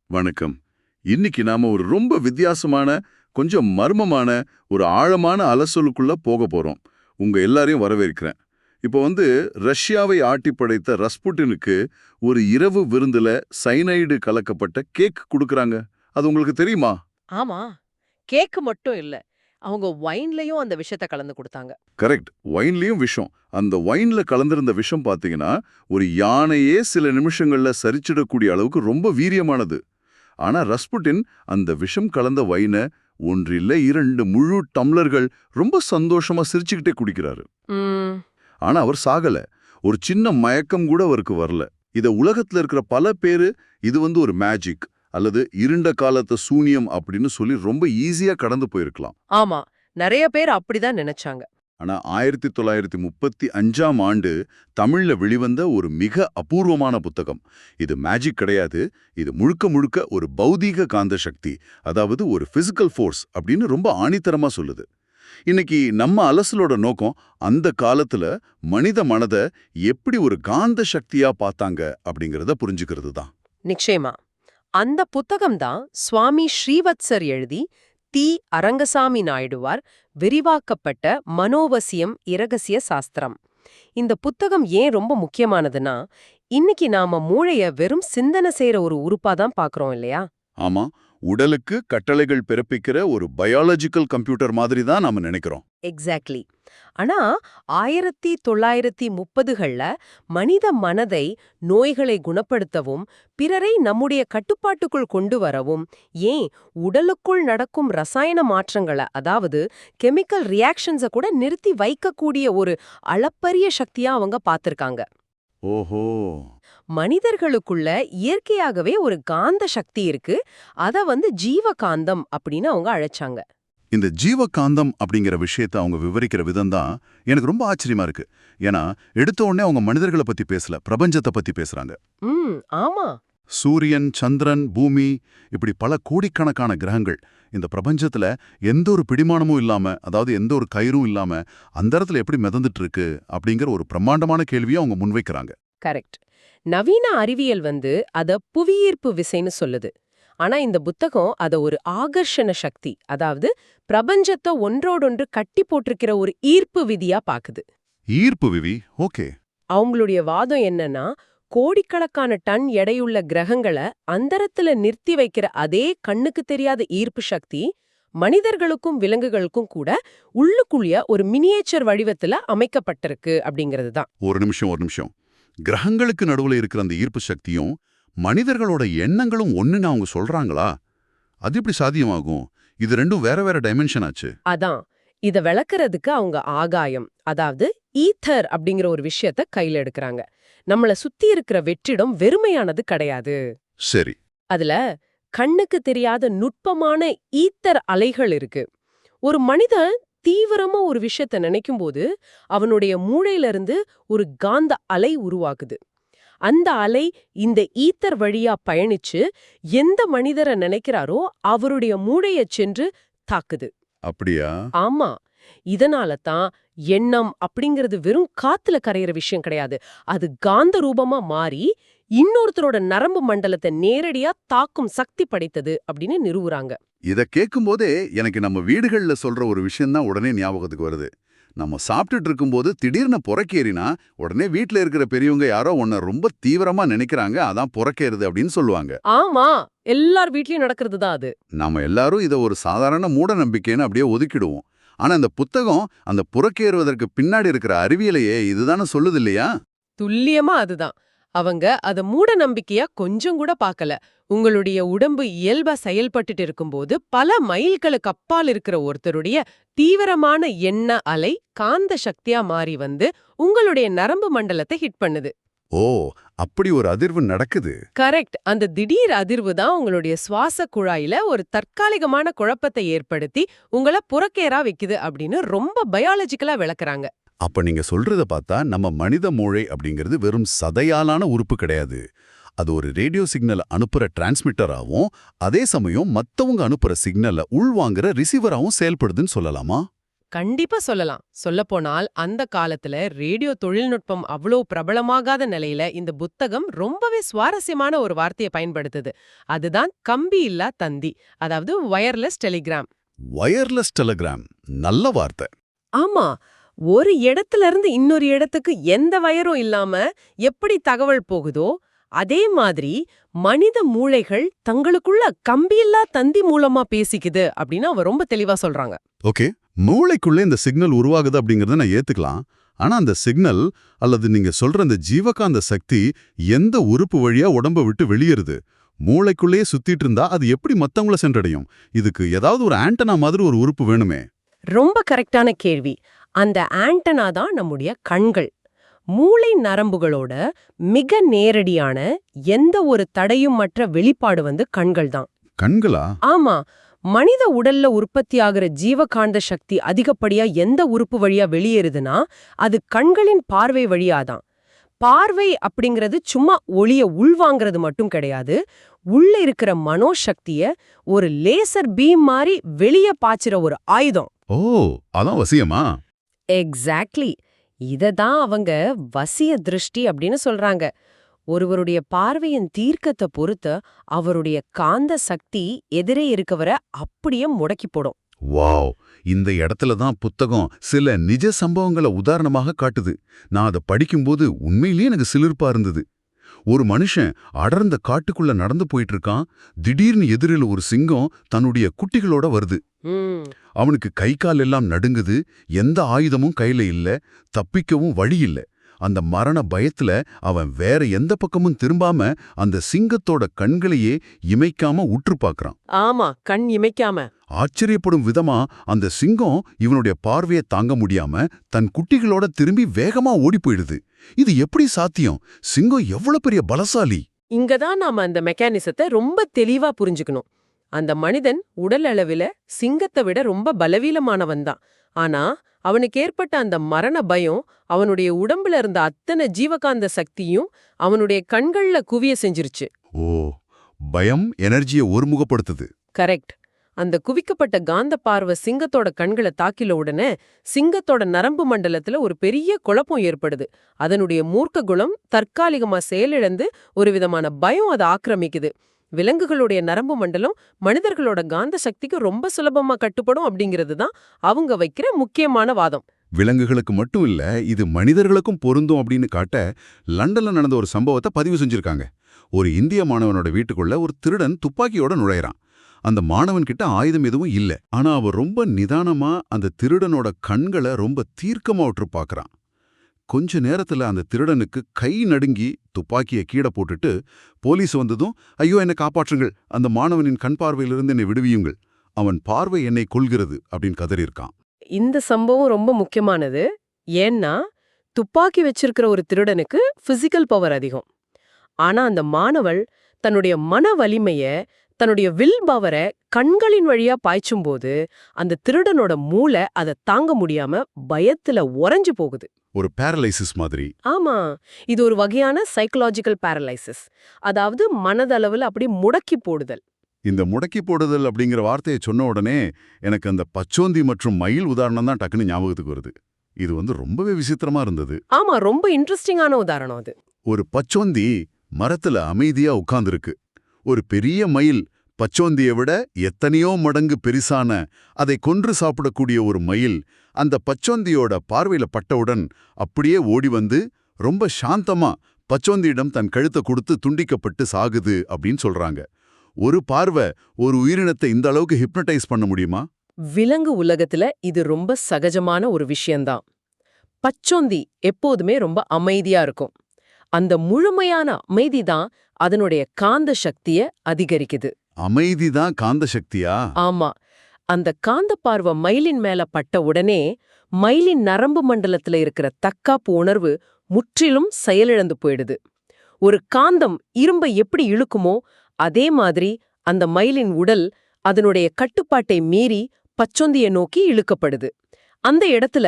வணக்கம். இன்னைக்கு நாம ஒரு ரொம்ப வித்தியாசமான, கொஞ்சம் மர்மமான, ஒரு ஆழமான அலசலுக்குள்ள போக போறோம். உங்க எல்லாரையும் வரவேற்கிறேன். இப்போ ரஷ்யாவை ஆட்டி படைத்த ரஸ்புட்டினுக்கு ஒரு இரவு விருந்துல சைனைடு கலக்கப்பட்ட கேக் குடுக்குறாங்க. அது உங்களுக்கு தெரியுமா? ஆமா. கேக் மட்டும் இல்ல. அவங்க ஒயின்லயும் அந்த விஷத்த கலந்து குடுத்தாங்க. கரெக்ட். ஒயின்லயும் விஷம். அந்த ஒயின்ல கலந்திருந்த விஷம் பாத்தீங்கன்னா, ஒரு யானையே சில நிமிஷங்கள்ல சரிச்சிடக்கூடிய அளவுக்கு ரொம்ப வீரியமானது. ஆனா ரஸ்புட்டின் அந்த விஷம் கலந்த வைன ஒன்றில்ல 2 முழு டம்ளர்கள் ரொம்ப சந்தோஷமா சிரிச்சுக்கிட்டே குடிக்கிறாரு. ம். ஆனா அவர் சாகல. ஒரு சின்ன மயக்கம் கூட அவருக்கு வரல. இத உலகத்துல இருக்கிற பல பேரு இது ஒரு மேஜிக் அல்லது இருண்ட காலத்து சூனியம் அப்படின்னு சொல்லி ரொம்ப ஈஸியா கடந்து போயிருக்கலாம். ஆமா. நெறைய பேர் அப்படிதான் நெனச்சாங்க. ஆனா 1935ஆம் ஆண்டு தமிழ்ல வெளிவந்த ஒரு மிக அபூர்வமான புத்தகம். இது மேஜிக் கிடையாது. இது முழுக்க முழுக்க ஒரு பௌதீக காந்த சக்தி, அதாவது ஒரு பிசிக்கல் ஃபோர்ஸ் அப்படின்னு ரொம்ப ஆணித்தரமா சொல்லுது. இன்னைக்கு நம்ம அலசலோட நோக்கம் அந்த காலத்துல மனித மனதை எப்படி ஒரு காந்த சக்தியா பார்த்தாங்க அப்படிங்கறத புரிஞ்சுக்கிறது தான். நிச்சயமா. அந்த புத்தகம் தான் சுவாமி ஸ்ரீவத்சர் எழுதி தி. அரங்கசாமி நாயுடுவார் விரிவாக்கப்பட்ட மனோவசியம் இரகசிய சாஸ்திரம். இந்த புத்தகம் ஏன் ரொம்ப முக்கியமானதுன்னா, இன்னைக்கு நாம மூளைய வெறும் சிந்தனை செய்யற ஒரு உறுப்பா தான் பாக்குறோம் இல்லையா? ஆமா, உடலுக்கு கட்டளைகள் பிறப்பிக்கிற ஒரு பயாலஜிக்கல் கம்ப்யூட்டர் மாதிரி தான் நாம நினைக்கிறோம். எக்ஸாக்ட்லி. ஆனா 1930கள்ல மனித மனதை நோய்களை குணப்படுத்தவும், பிறரை நம்முடைய கட்டுப்பாட்டுக்குள் கொண்டு வரவும், ஏன் உடலுக்குள் நடக்கும் ரசாயன மாற்றங்களை, அதாவது கெமிக்கல் ரியாக்ஷன்ஸை கூட நிறுத்தி வைக்கக்கூடிய ஒரு அளப்பரிய சக்தியா அவங்க பார்த்திருக்காங்க. ஓஹோ. மனிதர்களுக்குள்ள இயற்கையாகவே ஒரு காந்த சக்தி இருக்கு. அத ஜீவகாந்தம் அப்படின்னு அவங்க அழைச்சாங்க. இந்த ஜீவகாந்தம் அப்படிங்கிற விஷயத்தை அவங்க விவரிக்கிற விதம் தான் எனக்கு ரொம்ப ஆச்சரியமா இருக்கு. ஏன்னா எடுத்த உடனே அவங்க மனிதர்களை பத்தி பேசல, பிரபஞ்சத்தை பத்தி பேசுறாங்க. ஆமா. சூரியன், சந்திரன், பூமி, இப்படி பல கோடிக்கணக்கான கிரகங்கள் இந்த பிரபஞ்சத்துல எந்த ஒரு பிடிமானமும் இல்லாம, அதாவது எந்த ஒரு கயிறும் இல்லாம அந்த இடத்துல எப்படி மிதந்துட்டு இருக்கு அப்படிங்கிற ஒரு பிரம்மாண்டமான கேள்வியை அவங்க முன்வைக்கிறாங்க. கரெக்ட். நவீன அறிவியல் அத புவியீர்ப்பு விசைன்னு சொல்லுது. ஆனா இந்த புத்தகம் அத ஒரு ஆகர்ஷண சக்தி, அதாவது பிரபஞ்சத்தை ஒன்றோடொன்று கட்டி போட்டிருக்கிற ஒரு ஈர்ப்பு விதியா பாக்குது. ஈர்ப்பு விதி, ஓகே. அவங்களுடைய வாதம் என்னன்னா, கோடிக்கணக்கான டன் எடையுள்ள கிரகங்களை அந்தரத்துல நிறுத்தி வைக்கிற அதே கண்ணுக்கு தெரியாத ஈர்ப்பு சக்தி மனிதர்களுக்கும் விலங்குகளுக்கும் கூட உள்ளுக்குள்ள ஒரு மினியேச்சர் வடிவத்துல அமைக்கப்பட்டிருக்கு அப்படிங்கிறது தான். ஒரு நிமிஷம். கிரகங்களுக்கு நடுவுல இருக்கிற அந்த ஈர்ப்பு சக்தியும் மனிதர்களோட எண்ணங்களும் ஒண்ணுன்னு அவங்க சொல்றாங்களா? அது எப்படி சாத்தியமாகும்? இது ரெண்டும் வேற வேற டைமென்ஷன் ஆச்சு. அதான் இத விளக்குறதுக்கு அவங்க ஆகாயம், அதாவது ஈத்தர் அப்படிங்கிற ஒரு விஷயத்த கையில எடுக்கறாங்க. நம்மள சுத்தி இருக்கிற வெற்றிடம் வெறுமையானது கிடையாது. சரி. அதுல கண்ணுக்கு தெரியாத நுட்பமான ஈத்தர் அலைகள் இருக்கு. ஒரு மனிதன் தீவிரமா ஒரு விஷயத்த நினைக்கும் போது அவனுடைய மூளையில இருந்து ஒரு காந்த அலை உருவாகுது. அந்த அலை இந்த ஈத்தர் வழியா பயணிச்சு எந்த மனிதரை நினைக்கிறாரோ அவருடைய மூளைய சென்று தாக்குது. அப்படியா? ஆமா. இதனால தான் எண்ணம் அப்படிங்கிறது வெறும் காத்துல கரையிற விஷயம் கிடையாது. அது காந்த ரூபமா மாறி இன்னொருத்தரோட நரம்பு மண்டலத்தை நேரடியா தாக்கும் சக்தி படைத்தது அப்படின்னு நிறுவுறாங்க. இத கேட்கும்போதே எனக்கு நம்ம வீடுகள்ல சொல்ற ஒரு விஷயம்தான் உடனே ஞாபகத்துக்கு வருது. நம்ம சாப்பிட்டுட்டு இருக்கும்போது திடீர்னு புறக்கேறினா உடனே வீட்ல இருக்கிற பெரியவங்க யாரோ உன்னை ரொம்ப தீவிரமா நினைக்கிறாங்க, அதான் புறக்கேறுது அப்படின்னு சொல்லுவாங்க. ஆமா, எல்லார் வீட்லயும் நடக்கிறது தான் அது. நாம எல்லாரும் இத ஒரு சாதாரண மூட நம்பிக்கைன்னு அப்படியே ஒதுக்கிடுவோம். ஆனா இந்த புத்தகம் அந்த புறக்கேறுவதற்கு பின்னாடி இருக்கிற அறிவியலையே இதுதானே சொல்லுது இல்லையா? துல்லியமா அதுதான். அவங்க அத மூட நம்பிக்கையா கொஞ்சம் கூட பார்க்கல. உங்களுடைய உடம்பு இயல்பா செயல்பட்டுட்டு இருக்கும்போது பல மைல்களுக்கு அப்பால் இருக்கிற ஒருத்தருடைய தீவிரமான எண்ண அலை காந்த சக்தியா மாறி உங்களுடைய நரம்பு மண்டலத்தை ஹிட் பண்ணுது. ஓ, அப்படி ஒரு அதிர்வு நடக்குது. கரெக்ட். அந்த திடீர் அதிர்வு தான் உங்களுடைய சுவாச குழாயில ஒரு தற்காலிகமான குழப்பத்தை ஏற்படுத்தி உங்கள புறக்கேறா வைக்குது அப்படின்னு ரொம்ப பயாலஜிக்கலா விளக்குறாங்க. அப்ப நீங்க சொல்றத பார்த்தா நம்ம மனித மூளை அப்படிங்கிறது வெறும் சதையாலான உறுப்பு கிடையாது. அது ஒரு ரேடியோ சிக்னல் அனுப்புற டிரான்ஸ்மிட்டராகவும் அதே சமயம் மத்தவங்க அனுப்புற சிக்னலை உள்வாங்குற ரிசீவராகவும் செயல்படுதுன்னு சொல்லலாமா? கண்டிப்பா சொல்லலாம். சொல்லப்போனால் அந்த காலத்துல ரேடியோ தொழில்நுட்பம் அவ்வளோ பிரபலமாகாத நிலையில இந்த புத்தகம் ரொம்பவே சுவாரஸ்யமான ஒரு வார்த்தையை பயன்படுத்துது. அதுதான் கம்பி இல்லா தந்தி, அதாவது வயர்லெஸ் டெலிகிராம். வயர்லெஸ் டெலிகிராம், நல்ல வார்த்தை. ஆமா, ஒரு இடத்துல இருந்து இன்னொரு இடத்துக்கு எந்த வயரும் இல்லாம எப்படி தகவல் போகுதோ அதே மாதிரி மனித மூளைகள் தங்களுக்குள்ள கம்பியில்லா தந்தி மூலமா பேசிக்குது அப்படின்னு அவ ரொம்ப தெளிவா சொல்றாங்க. ஓகே, மூளைக்குள்ளே இந்த சிக்னல் உருவாகுது அப்படிங்கறத நான் ஏத்துக்கலாம். ஆனா அந்த சிக்னல் அல்லது நீங்க சொல்ற அந்த ஜீவகாந்த சக்தி எந்த உறுப்பு வழியா உடம்ப விட்டு வெளியேறுது? மூளைக்குள்ளேயே சுத்திட்டு இருந்தா அது எப்படி மத்தவங்கள சென்றடையும்? இதுக்கு ஏதாவது ஒரு ஆண்டனா மாதிரி ஒரு உறுப்பு வேணுமே. ரொம்ப கரெக்டான கேள்வி. அந்த ஆண்டனா தான் நம்முடைய கண்கள். மூளை நரம்புகளோட மிக நேரடியான எந்த ஒரு தடையும் மற்ற வெளிப்பாடு கண்கள் தான். கண்களா? ஆமா, மனித உடல்ல உற்பத்தியாகிற ஜீவகாந்த சக்தி அதிகப்படியா எந்த உறுப்பு வழியா வெளியேறுதுன்னா அது கண்களின் பார்வை வழியாதான். பார்வை அப்படிங்கிறது சும்மா ஒளிய உள்வாங்கிறது மட்டும் கிடையாது. உள்ள இருக்கிற மனோசக்திய ஒரு லேசர் பீம் மாதிரி வெளிய பாய்ச்சிற ஒரு ஆயுதம். ஓ, அதான் வசியமா? எக்ஸாக்ட்லி. இததான் அவங்க வசிய திருஷ்டி அப்படின்னு சொல்றாங்க. ஒருவருடைய பார்வையின் தீர்க்கத்தை பொறுத்து அவருடைய காந்த சக்தி எதிரே இருக்கவரை அப்படியே முடக்கி போடும். வாவ், இந்த இடத்துல தான் புத்தகம் சில நிஜ சம்பவங்களை உதாரணமாக காட்டுது. நான் அதை படிக்கும்போது உண்மையிலேயே எனக்கு சிலிர்ப்பா இருந்தது. ஒரு மனுஷன் அடர்ந்த காட்டுக்குள்ள நடந்து போயிட்டு இருக்கான். திடீர்னு எதிரில் ஒரு சிங்கம் தன்னுடைய குட்டிகளோட வருது. அவனுக்கு கை கால் எல்லாம் நடுங்குது. எந்த ஆயுதமும் கையில இல்ல, தப்பிக்கவும் வழி இல்ல. அந்த மரண பயத்துல அவன் வேற எந்த பக்கமும் திரும்பாம அந்த சிங்கத்தோட கண்களையே இமைக்காம உற்று பார்க்கறான். ஆமா, கண் இமைக்காம. ஆச்சரியப்படும் விதமா அந்த சிங்கம் இவனுடைய பார்வையை தாங்க முடியாம தன் குட்டிகளோட திரும்பி வேகமா ஓடி போயிடுது. இது எப்படி சாத்தியம்? சிங்கம் எவ்வளவு பெரிய பலசாலி! இங்கதான் நாம அந்த மெக்கானிசத்தை ரொம்ப தெளிவா புரிஞ்சுக்கணும். அந்த மனிதன் உடல் அளவில சிங்கத்தை விட ரொம்ப பலவீனமானவன் தான். ஆனா அவனுக்கு ஏற்பட்ட அந்த மரண பயம் அவனுடைய உடம்புல இருந்த அத்தனை ஜீவகாந்த சக்தியும் அவனுடைய கண்கள்ல குவிய செஞ்சிருச்சு. ஓ, பயம் எனர்ஜியை ஒருமுகப்படுத்துது. கரெக்ட். அந்த குவிக்கப்பட்ட காந்த பார்வை சிங்கத்தோட கண்களை தாக்கில உடனே சிங்கத்தோட நரம்பு மண்டலத்துல ஒரு பெரிய குழப்பம் ஏற்படுது. அதனுடைய மூர்க்க குணம் தற்காலிகமா செயலிழந்து ஒரு விதமான பயம் அதை ஆக்கிரமிக்குது. விலங்குகளுடைய நரம்பு மண்டலம் மனிதர்களோட காந்த சக்திக்கு ரொம்ப சுலபமா கட்டுப்படும் அப்படிங்கிறது தான் அவங்க வைக்கிற முக்கியமான வாதம். விலங்குகளுக்கு மட்டும் இல்ல, இது மனிதர்களுக்கும் பொருந்தும் அப்படின்னு காட்ட லண்டன்ல நடந்த ஒரு சம்பவத்தை பதிவு செஞ்சிருக்காங்க. ஒரு இந்திய மாணவனோட வீட்டுக்குள்ள ஒரு திருடன் துப்பாக்கியோட நுழையறான். அந்த மாணவன் கிட்ட ஆயுதம் எதுவும் இல்ல. ஆனா அவன் ரொம்ப நிதானமா அந்த திருடனோட கண்களை ரொம்ப தீர்க்கமா உற்று பார்க்கறான். கொஞ்ச நேரத்துல அந்த திருடனுக்கு கை நடுங்கி துப்பாக்கியை கீழே போட்டுட்டு போலீஸ் வந்ததும், ஐயோ என்னை காப்பாற்றுங்கள், அந்த மாணவனின் கண் பார்வையிலிருந்து என்னை விடுவியுங்கள், அவன் பார்வை என்னை கொள்கிறது அப்படின்னு கதறியிருக்கான். இந்த சம்பவம் ரொம்ப முக்கியமானது. ஏன்னா துப்பாக்கி வச்சிருக்கிற ஒரு திருடனுக்கு பிசிக்கல் பவர் அதிகம். ஆனா அந்த மாணவள் தன்னுடைய மன வலிமைய, தன்னுடைய வில் பவரை கண்களின் வழியா பாய்ச்சும்போது அந்த திருடனோட மூளை அதை தாங்க முடியாம பயத்துல உறைஞ்சு போகுது. ஒரு பேரலைசிஸ் மாதிரி. ஆமா, இது ஒரு வகையான சைக்கலாஜிக்கல் பேரலைசிஸ். அதாவது மனதளவுல அப்படி முடக்கி போடுதல். இந்த முடக்கி போடுதல் அப்படிங்கிற வார்த்தையை சொன்ன உடனே எனக்கு அந்த பச்சோந்தி மற்றும் மயில் உதாரணம் தான் டக்குன்னு ஞாபகத்துக்கு வருது. இது ரொம்பவே விசித்திரமா இருந்தது. ஆமா, ரொம்ப இன்ட்ரெஸ்டிங்கான உதாரணம் அது. ஒரு பச்சோந்தி மரத்துல அமைதியா உட்கார்ந்துருக்கு. ஒரு பெரிய மயில், பச்சோந்தியை விட எத்தனையோ மடங்கு பெரிசான, அதை கொன்று சாப்பிடக்கூடிய ஒரு மயில் அந்த பச்சோந்தியோட பார்வையில பட்டவுடன் அப்படியே ஓடி வந்து ரொம்ப சாந்தமா பச்சோந்தியிடம் தன் கழுத்தை கொடுத்து துண்டிக்கப்பட்டு சாகுது அப்படின்னு சொல்றாங்க. ஒரு பார்வை ஒரு உயிரினத்தை இந்த அளவுக்கு ஹிப்னடைஸ் பண்ண முடியுமா? விலங்கு உலகத்துல இது ரொம்ப சகஜமான ஒரு விஷயம்தான். பச்சோந்தி எப்போதுமே ரொம்ப அமைதியா இருக்கும். அந்த முழுமையான அமைதி தான் அதனுடைய காந்த சக்திய அதிகரிக்குது. அமைதிதான் காந்த சக்தியா? ஆமா. அந்த காந்த பார்வை மயிலின் மேல பட்ட உடனே மயிலின் நரம்பு மண்டலத்துல இருக்கிற தற்காப்பு உணர்வு முற்றிலும் செயலிழந்து போயிடுது. ஒரு காந்தம் இரும்பை எப்படி இழுக்குமோ அதே மாதிரி அந்த மயிலின் உடல் அதனுடைய கட்டுப்பாட்டை மீறி பச்சொந்தியை நோக்கி இழுக்கப்படுது. அந்த இடத்துல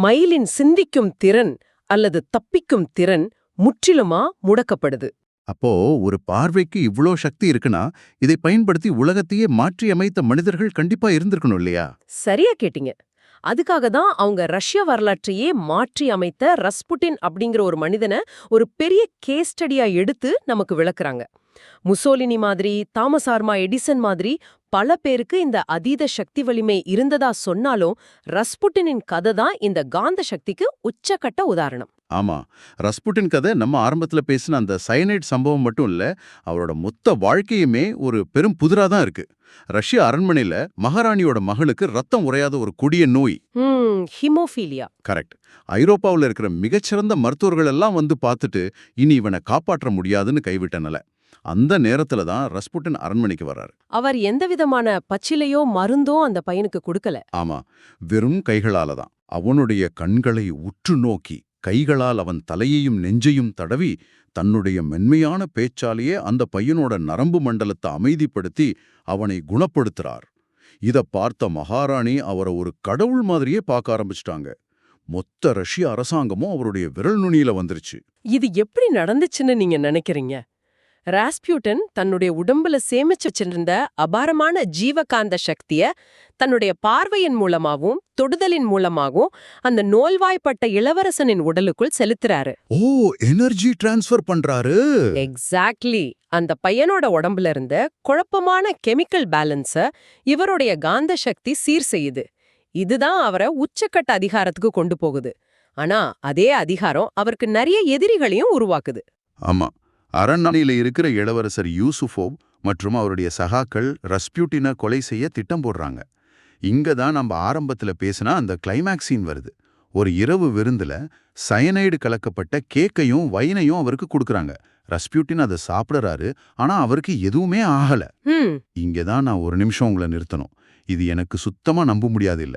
மயிலின் சிந்திக்கும் திறன் அல்லது தப்பிக்கும் திறன் முற்றிலுமா முடக்கப்படுது. அப்போ ஒரு பார்வைக்கு இவ்ளோ சக்தி இருக்குன்னா இதை பயன்படுத்தி உலகத்தையே மாற்றி அமைத்த மனிதர்கள் கண்டிப்பா இருந்திருக்கணும் இல்லையா? சரியா கேட்டீங்க. அதுக்காக தான் அவங்க ரஷ்ய வரலாற்றையே மாற்றி அமைத்த ரஸ்புட்டின் அப்படிங்கிற ஒரு மனிதனை ஒரு பெரிய கேஸ் ஸ்டடியா எடுத்து நமக்கு விளக்குறாங்க. முசோலினி மாதிரி, தாமஸ் ஆல்வா எடிசன் மாதிரி பல பேருக்கு இந்த அதீத சக்தி வலிமை இருந்ததா சொன்னாலும் ரஸ்புட்டினின் கதை தான் இந்த காந்த சக்திக்கு உச்சக்கட்ட உதாரணம். ஆமா, ரஸ்புட்டின் கதை நம்ம ஆரம்பத்துல பேசின அந்த சயனைட் சம்பவம் மட்டும் இல்ல, அவரோட மொத்த வாழ்க்கையுமே ஒரு பெரும் புதிரா தான் இருக்கு. ரஷ்ய அரண்மனையில மகாராணியோட மகளுக்கு ரத்தம் உறையாத ஒரு கொடிய நோய். ஹீமோஃபீலியா. கரெக்ட். ஐரோப்பாவுல இருக்கிற மிகச்சிறந்த மருத்துவர்கள் எல்லாம் வந்து பார்த்துட்டு இனி இவனை காப்பாற்ற முடியாதுன்னு கைவிட்டனல. அந்த நேரத்துல தான் ரஸ்புட்டின் அரண்மனைக்கு வர்றாரு. அவர் எந்த விதமான பச்சிலையோ மருந்தோ அந்த பையனுக்கு கொடுக்கல. ஆமா, வெறும் கைகளால தான். அவனுடைய கண்களை உற்று நோக்கி கைகளால் அவன் தலையையும் நெஞ்சையும் தடவி தன்னுடைய மென்மையான பேச்சாலேயே அந்த பையனோட நரம்பு மண்டலத்தை அமைதிப்படுத்தி அவனை குணப்படுத்துறார். இத பார்த்த மகாராணி அவரை ஒரு கடவுள் மாதிரியே பார்க்க ஆரம்பிச்சிட்டாங்க. மொத்த ரஷ்ய அரசாங்கமும் அவருடைய விரல் நுனியில வந்துருச்சு. இது எப்படி நடந்துச்சுன்னு நீங்க நினைக்கிறீங்க? ராஸ்பியூட்டன் தன்னுடைய உடம்புல சேமிச்சு வச்சிருந்த அபாரமான ஜீவகாந்த சக்திய தன்னுடைய பார்வையின் மூலமாகவும் தொடுதலின் மூலமாகவும் அந்த நோய்வாய்ப்பட்ட இளவரசனின் உடலுக்குள் செலுத்துறாரு. ஓ, எனர்ஜி டிரான்ஸ்ஃபர் பண்றாரு. எக்ஸாக்ட்லி. அந்த பையனோட உடம்புல இருந்த குழப்பமான கெமிக்கல் பேலன்ஸ இவருடைய காந்த சக்தி சீர் செய்யுது. இதுதான் அவரை உச்சக்கட்ட அதிகாரத்துக்கு கொண்டு போகுது. ஆனா அதே அதிகாரம் அவருக்கு நிறைய எதிரிகளையும் உருவாக்குது. ஆமா, அரண்மனையில இருக்கிற இளவரசர் யூசுஃபோவ் மற்றும் அவருடைய சகாக்கள் ரஸ்பியூட்டினை கொலை செய்ய திட்டம் போடுறாங்க. இங்க தான் நம்ம ஆரம்பத்துல பேசினா அந்த கிளைமேக்ஸ் சீன் வருது. ஒரு இரவு விருந்துல சயனைடு கலக்கப்பட்ட கேக்கையும் வைனையும் அவருக்கு கொடுக்கறாங்க. ரஸ்பியூட்டின் அதை சாப்பிடுறாரு. ஆனா அவருக்கு எதுவுமே ஆகல. இங்கதான் நான் ஒரு நிமிஷம் உங்களை நிறுத்தணும். இது எனக்கு சுத்தமா நம்ப முடியாது இல்ல.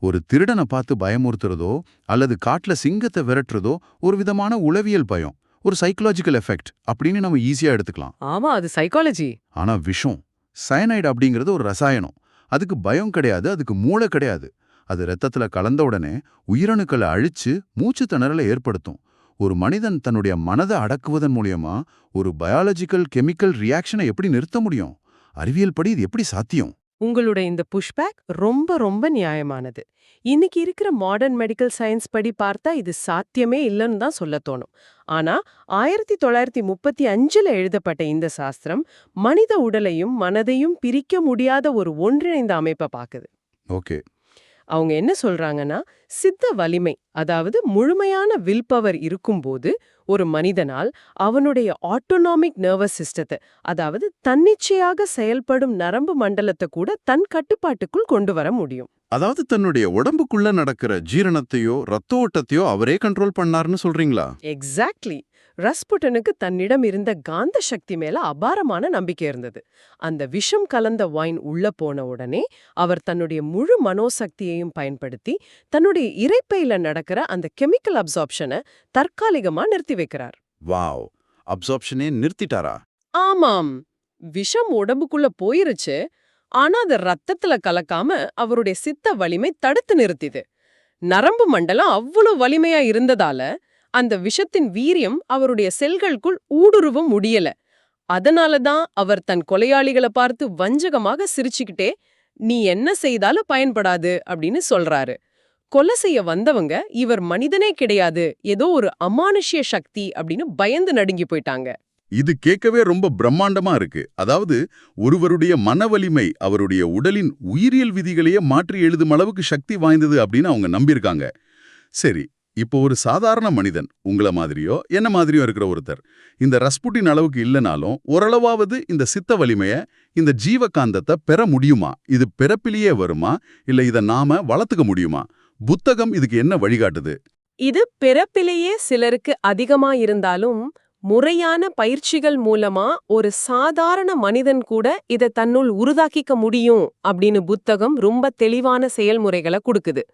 ஒரு திருடனை பார்த்து பயமுறுத்துறதோ அல்லது காட்டுல சிங்கத்தை விரட்டுறதோ ஒரு விதமான உளவியல் பயம், ஒரு சைக்கலாஜிக்கல் எஃபெக்ட் அப்படின்னு நம்ம ஈஸியா எடுத்துக்கலாம். ஆமா, அது சைக்காலஜி. ஆனா விஷம், சயனைடு அப்படிங்கிறது ஒரு ரசாயனம். அதுக்கு பயம் கிடையாது, அதுக்கு மூளை கிடையாது. அது ரத்தத்துல கலந்த உடனே உயிரணுக்களை அழிச்சு மூச்சு திணறலை ஏற்படுத்தும். ஒரு மனிதன் தன்னுடைய மனதை அடக்குவதன் மூலியமா ஒரு பயாலஜிக்கல் கெமிக்கல் ரியாக்ஷனை எப்படி நிறுத்த முடியும்? அறிவியல் படி இது எப்படி சாத்தியம்? உங்களுடைய இந்த புஷ்பேக் ரொம்ப ரொம்ப நியாயமானது. இன்னைக்கு இருக்கிற மாடர்ன் மெடிக்கல் சயின்ஸ் படி பார்த்தா இது சாத்தியமே இல்லைன்னு தான் சொல்ல தோணும். ஆனா 1935 எழுதப்பட்ட இந்த சாஸ்திரம் மனித உடலையும் மனதையும் பிரிக்க முடியாத ஒரு ஒன்றிணைந்த அமைப்பை பாக்குது. ஓகே. அவங்க என்ன சொல்றாங்கன்னா, சித்த வலிமை, அதாவது முழுமையான வில் பவர் இருக்கும்போது ஒரு மனிதனால் அவனுடைய ஆட்டோனாமிக் நர்வஸ் சிஸ்டத்தை, அதாவது தன்னிச்சையாக செயல்படும் நரம்பு மண்டலத்தை கூட தன் கட்டுப்பாட்டுக்குள் கொண்டு வர முடியும். அதாவது தன்னுடைய உடம்புக்குள்ள நடக்கிற ஜீரணத்தையோ ரத்த ஓட்டத்தையோ அவரே கண்ட்ரோல் பண்ணாருன்னு சொல்றீங்களா? எக்ஸாக்ட்லி. ரஸ்புட்டனுக்கு தன்னிடம் இருந்த காந்த சக்தி மேல அபாரமான நம்பிக்கை இருந்தது. அந்த விஷம் கலந்த வைன் உள்ள போன உடனே அவர் தன்னுடைய முழு மனோசக்தியையும் பயன்படுத்தி தன்னுடைய இரைப்பையில நடக்கிற அந்த கெமிக்கல் அப்சார்ப்ஷனை தற்காலிகமா நிறுத்தி வைக்கிறார். வாவ், அப்சார்ப்ஷனே நிறுத்திட்டாரா? ஆமாம், விஷம் உடம்புக்குள்ள போயிருச்சு. ஆனா அது ரத்தத்துல கலக்காம அவருடைய சித்த வலிமை தடுத்து நிறுத்திது. நரம்பு மண்டலம் அவ்வளவு வலிமையா இருந்ததால அந்த விஷத்தின் வீரியம் அவருடைய செல்களுக்குள் ஊடுருவ முடியல. அதனாலதான் அவர் தன் கொலையாளிகளை பார்த்து வஞ்சகமாக சிரிச்சுக்கிட்டே, நீ என்ன செய்தாலும் பயன்படாது அப்படின்னு சொல்றாரு. கொலை செய்ய வந்தவங்க இவர் மனிதனே கிடையாது, ஏதோ ஒரு அமானுஷ்ய சக்தி அப்படின்னு பயந்து நடுங்கி போயிட்டாங்க. இது கேட்கவே ரொம்ப பிரம்மாண்டமா இருக்கு. அதாவது ஒருவருடைய மன வலிமை அவருடைய உடலின் உயிரியல் விதிகளையே மாற்றி எழுதும் அளவுக்கு சக்தி வாய்ந்தது அப்படின்னு அவங்க நம்பியிருக்காங்க. சரி, இப்போ ஒரு சாதாரண மனிதன், உங்களை மாதிரியோ என்ன மாதிரியோ இருக்கிற ஒருத்தர் இந்த ரஸ்புட்டின் அளவுக்கு இல்லைனாலும் ஓரளவாவது இந்த சித்த வலிமைய, இந்த ஜீவகாந்தத்தை பெற முடியுமா? இது பிறப்பிலேயே வருமா, இல்ல இதை நாம வளர்த்துக்க முடியுமா? புத்தகம் இதுக்கு என்ன வழிகாட்டுது? இது பிறப்பிலேயே சிலருக்கு அதிகமா இருந்தாலும் முறையான பயிற்சிகள் மூலமா ஒரு சாதாரண மனிதன் கூட இதை தன்னுள் உருதாக்கிக்க முடியும் அப்படின்னு புத்தகம் ரொம்ப தெளிவான செயல்முறைகளை கொடுக்குது.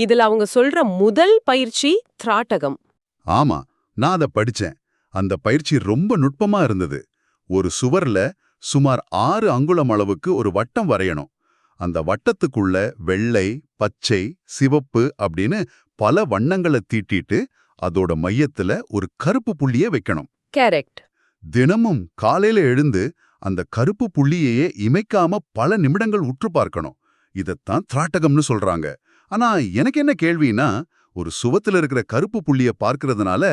இதுல அவங்க சொல்ற முதல் பயிற்சி திராட்டகம். ஆமா, நான் அதை படிச்சேன். அந்த பயிற்சி ரொம்ப நுட்பமா இருந்தது. ஒரு சுவர்ல சுமார் 6 அங்குலம் அளவுக்கு ஒரு வட்டம் வரையணும். அந்த வட்டத்துக்குள்ள வெள்ளை, பச்சை, சிவப்பு அப்படின்னு பல வண்ணங்களை தீட்டிட்டு அதோட மையத்துல ஒரு கருப்பு புள்ளிய வைக்கணும். கரெக்ட். தினமும் காலையில எழுந்து அந்த கருப்பு புள்ளியையே இமைக்காம பல நிமிடங்கள் உற்று பார்க்கணும். இதத்தான் திராட்டகம்னு சொல்றாங்க. ஆனா எனக்கு என்ன கேள்வின்னா, ஒரு சுவத்துல இருக்கிற கருப்பு புள்ளிய பார்க்கறதுனால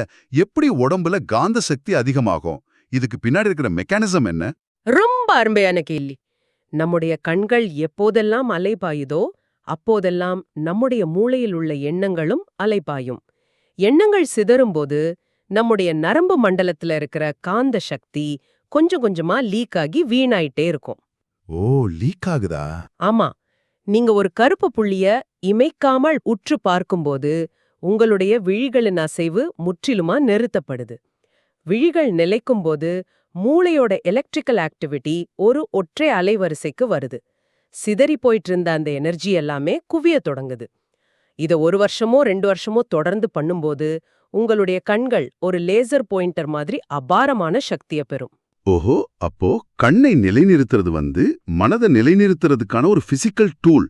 எப்படி உடம்புல காந்த சக்தி அதிகமாகும்? இதுக்கு பின்னாடி இருக்கிற மெக்கானிசம் என்ன? ரொம்ப அருமையான கேள்வி. நம்முடைய கண்கள் எப்போதெல்லாம் அலைபாயுதோ அப்போதெல்லாம் நம்முடைய மூளையில் உள்ள எண்ணங்களும் அலைபாயும். எண்ணங்கள் சிதறும்போது நம்முடைய நரம்பு மண்டலத்துல இருக்கிற காந்த சக்தி கொஞ்சம் கொஞ்சமா லீக் ஆகி வீணாயிட்டே இருக்கும். ஓ, லீக் ஆகுதா? ஆமா, நீங்க ஒரு கருப்பு புள்ளிய இமைக்காமல் உற்று பார்க்கும்போது உங்களுடைய விழிகளின் அசைவு முற்றிலுமா நிறுத்தப்படுது. விழிகள் நிலைக்கும்போது மூளையோட எலக்ட்ரிக்கல் ஆக்டிவிட்டி ஒரு ஒற்றை அலைவரிசைக்கு வருது. சிதறி போயிட்டு இருந்த அந்த எனர்ஜி எல்லாமே குவிய தொடங்குது. இத 1 வருஷமோ 2 வருஷமோ தொடர்ந்து பண்ணும்போது உங்களுடைய கண்கள் ஒரு லேசர் பாயிண்டர் மாதிரி அபாரமான சக்திய பெறும். ஓஹோ, அப்போ கண்ணை நிலைநிறுத்துறது மனதை நிலைநிறுத்துறதுக்கான ஒரு பிசிக்கல் டூல்.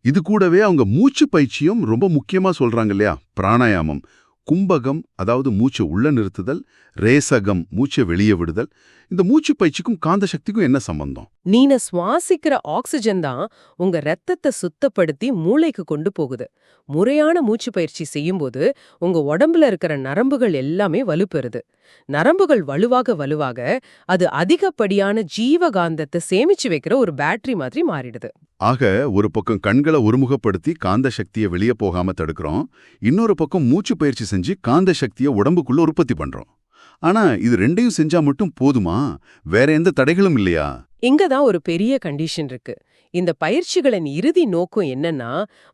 இது கூடவே அவங்க மூச்சு பயிற்சியும் ரொம்ப முக்கியமா சொல்றாங்க இல்லையா? பிராணாயாமம், கும்பகம் அதாவது மூச்சை உள்ள நிறுத்துதல், ரேசகம் மூச்சை வெளியே விடுதல். இந்த மூச்சு பயிற்சிக்கும் காந்த சக்திக்கும் என்ன சம்பந்தம்? நீங்க சுவாசிக்கிற ஆக்சிஜன் தான் உங்க ரத்தத்தை சுத்தப்படுத்தி மூளைக்கு கொண்டு போகுது. முறையான மூச்சு பயிற்சி செய்யும்போது உங்க உடம்புல இருக்கிற நரம்புகள் எல்லாமே வலுப்பெறுது. நரம்புகள் வலுவாக வலுவாக அது அதிகப்படியான ஜீவகாந்தத்தை சேமிச்சு வைக்கிற ஒரு பேட்டரி மாதிரி மாறிடுது. ஆக ஒரு பக்கம் கண்களை ஒருமுகப்படுத்தி காந்த சக்தியை வெளியே போகாம தடுக்கிறோம், இன்னொரு பக்கம் மூச்சு பயிற்சி செஞ்சு காந்த சக்தியை உடம்புக்குள்ள உற்பத்தி பண்றோம். ஆனா இது ரெண்டையும் செஞ்சா மட்டும் போதுமா? வேற எந்த தடைகளும் இல்லையா? இங்கதான் ஒரு பெரிய கண்டிஷன் இருக்கு. இந்த பயிற்சிகளின் இறுதி நோக்கம் என்னன்னா,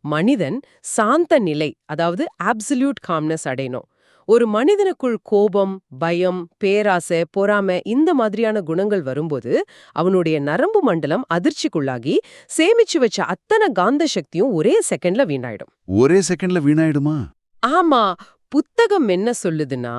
மனிதன் சாந்த நிலை, அதாவது அப்சல்யூட் காம்னஸ் அடையணும். ஒரு மனிதனுக்குள் கோபம், பயம், பேராசை, பொறாமை இந்த மாதிரியான குணங்கள் வரும்போது அவனுடைய நரம்பு மண்டலம் அதிர்ச்சிக்குள்ளாகி சேமிச்சு வச்ச அத்தனை காந்த சக்தியும் ஒரே செகண்ட்ல வீணாயிடும். ஒரே செகண்ட்ல வீணாயிடுமா? ஆமா, புத்தகம் என்ன சொல்லுதுன்னா,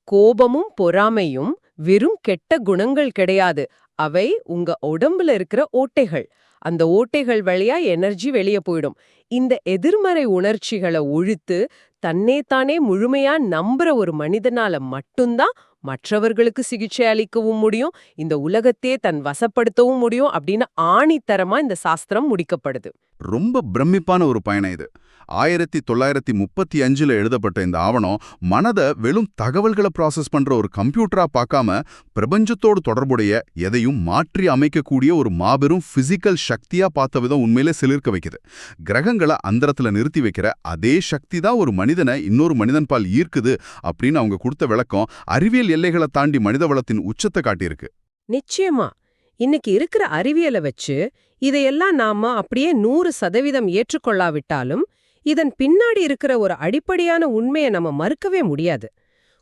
கோபமும் பொறாமையும் வெறும் கெட்ட குணங்கள் கிடையாது. அவை உங்க உடம்புல இருக்கிற ஓட்டைகள். அந்த ஓட்டைகள் வழியா எனர்ஜி வெளியே போயிடும். இந்த எதிர்மறை உணர்ச்சிகளை ஒழித்து தன்னைத்தானே முழுமையா நம்புற ஒரு மனிதனால மட்டும்தான் மற்றவர்களுக்கு சிகிச்சை அளிக்கவும் முடியும், இந்த உலகத்தையே தன் வசப்படுத்தவும் முடியும் அப்படின்னு ஆணித்தரமா இந்த சாஸ்திரம் முடிக்கப்படுது. ரொம்ப பிரமிப்பான ஒரு பயணம் இது. 1935 எழுதப்பட்ட இந்த ஆவணம் மனதை வெறும் தகவல்களை ப்ராசஸ் பண்ற ஒரு கம்ப்யூட்டரா பார்க்காம பிரபஞ்சத்தோடு தொடர்புடைய எதையும் மாற்றி அமைக்கக்கூடிய ஒரு மாபெரும் பிசிக்கல் சக்தியா பார்த்த விதம் உண்மையிலே சிலிர்க்க வைக்குது. கிரகங்களை அந்தரத்துல நிறுத்தி வைக்கிற அதே சக்தி தான் ஒரு மனிதனை இன்னொரு மனிதன் பால் ஈர்க்குது அப்படின்னு அவங்க கொடுத்த விளக்கம் அறிவியல் எல்லைகளை தாண்டி மனித வளத்தின் உச்சத்தை காட்டியிருக்கு. நிச்சயமா, இன்னைக்கு இருக்கிற அறிவியலை வச்சு இதையெல்லாம் நாம அப்படியே 100% ஏற்றுக்கொள்ளாவிட்டாலும் இதன் பின்னாடி இருக்கிற ஒரு அடிப்படையான உண்மையை நம்ம மறுக்கவே முடியாது.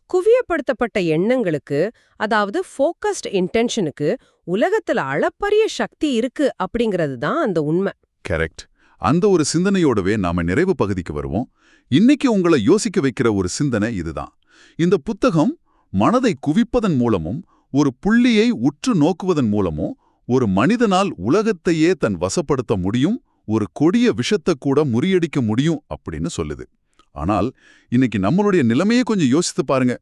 குவியப்படுத்தப்பட்ட எண்ணங்களுக்கு, அதாவது ஃபோக்கஸ்ட் இன்டென்ஷனுக்கு உலகத்துல அளப்பரிய சக்தி இருக்கு அப்படிங்கிறது தான் அந்த உண்மை. கரெக்ட். அந்த ஒரு சிந்தனையோடவே நாம நிறைவு பகுதிக்கு வருவோம். இன்னைக்கு உங்களை யோசிக்க வைக்கிற ஒரு சிந்தனை இதுதான். இந்த புத்தகம் மனதை குவிப்பதன் மூலமும் ஒரு புள்ளியை உற்று நோக்குவதன் மூலமும் ஒரு மனிதனால் உலகத்தையே தன் வசப்படுத்த முடியும், ஒரு கொடிய விஷத்தை கூட முறியடிக்க முடியும் அப்படின்னு சொல்லுது. ஆனால் இன்னைக்கு நம்மளுடைய நிலைமையை கொஞ்சம் யோசித்து பாருங்க.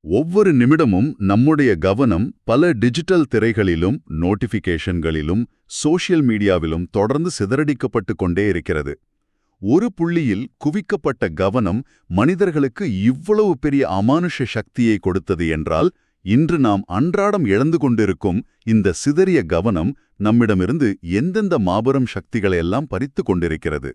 ஒவ்வொரு நிமிடமும் நம்முடைய கவனம் பல டிஜிட்டல் திரைகளிலும், நோட்டிபிகேஷன்களிலும், சோஷியல் மீடியாவிலும் தொடர்ந்து சிதறடிக்கப்பட்டு கொண்டே இருக்கிறது. ஒரு புள்ளியில் குவிக்கப்பட்ட கவனம் மனிதர்களுக்கு இவ்வளவு பெரிய அமானுஷ சக்தியை கொடுத்தது என்றால், இன்று நாம் அன்றாடம் இழந்து கொண்டிருக்கும் இந்த சிதறிய கவனம் நம்மிடமிருந்து எந்தெந்த மாபெரும் சக்திகளையெல்லாம் பறித்து கொண்டிருக்கிறது?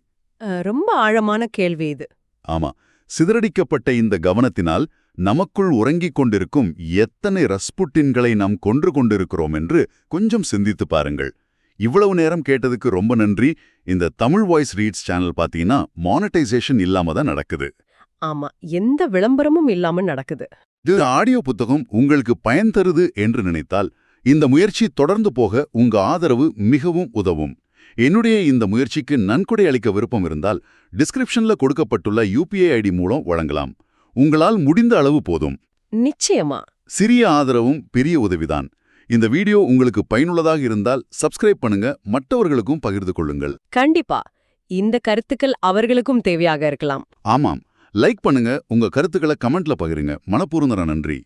ரொம்ப ஆழமான கேள்வி இது. ஆமா, சிதறடிக்கப்பட்ட இந்த கவனத்தினால் நமக்குள் உறங்கிக் கொண்டிருக்கும் எத்தனை ரஸ்புட்டின்களை நாம் கொன்று கொண்டிருக்கிறோம் என்று கொஞ்சம் சிந்தித்து பாருங்கள். இவ்வளவு நேரம் கேட்டதுக்கு ரொம்ப நன்றி. இந்த தமிழ் வாய்ஸ் ரீட்ஸ் சேனல் பாத்தீங்கன்னா மானிட்டைசேஷன் இல்லாம தான் நடக்குது. ஆமா, எந்த விளம்பரமும் இல்லாம நடக்குது. இது ஆடியோ புத்தகம் உங்களுக்கு பயன் தருது என்று நினைத்தால் இந்த முயற்சி தொடர்ந்து போக உங்க ஆதரவு மிகவும் உதவும். என்னுடைய இந்த முயற்சிக்கு நன்கொடை அளிக்க விருப்பம் இருந்தால் டிஸ்கிரிப்ஷன்ல கொடுக்கப்பட்டுள்ள UPI ID மூலம் வழங்கலாம். உங்களால் முடிந்த அளவு போதும். நிச்சயமா. சிறிய ஆதரவும் பெரிய உதவிதான். இந்த வீடியோ உங்களுக்கு பயனுள்ளதாக இருந்தால் சப்ஸ்கிரைப் பண்ணுங்க, மற்றவர்களுக்கும் பகிர்ந்து கொள்ளுங்கள். கண்டிப்பா, இந்த கருத்துக்கள் அவர்களுக்கும் தேவையாக இருக்கலாம். ஆமாம், லைக் பண்ணுங்க, உங்க கருத்துக்களை கமெண்ட்ல பகிருங்க. மனப்பூர்வமான நன்றி.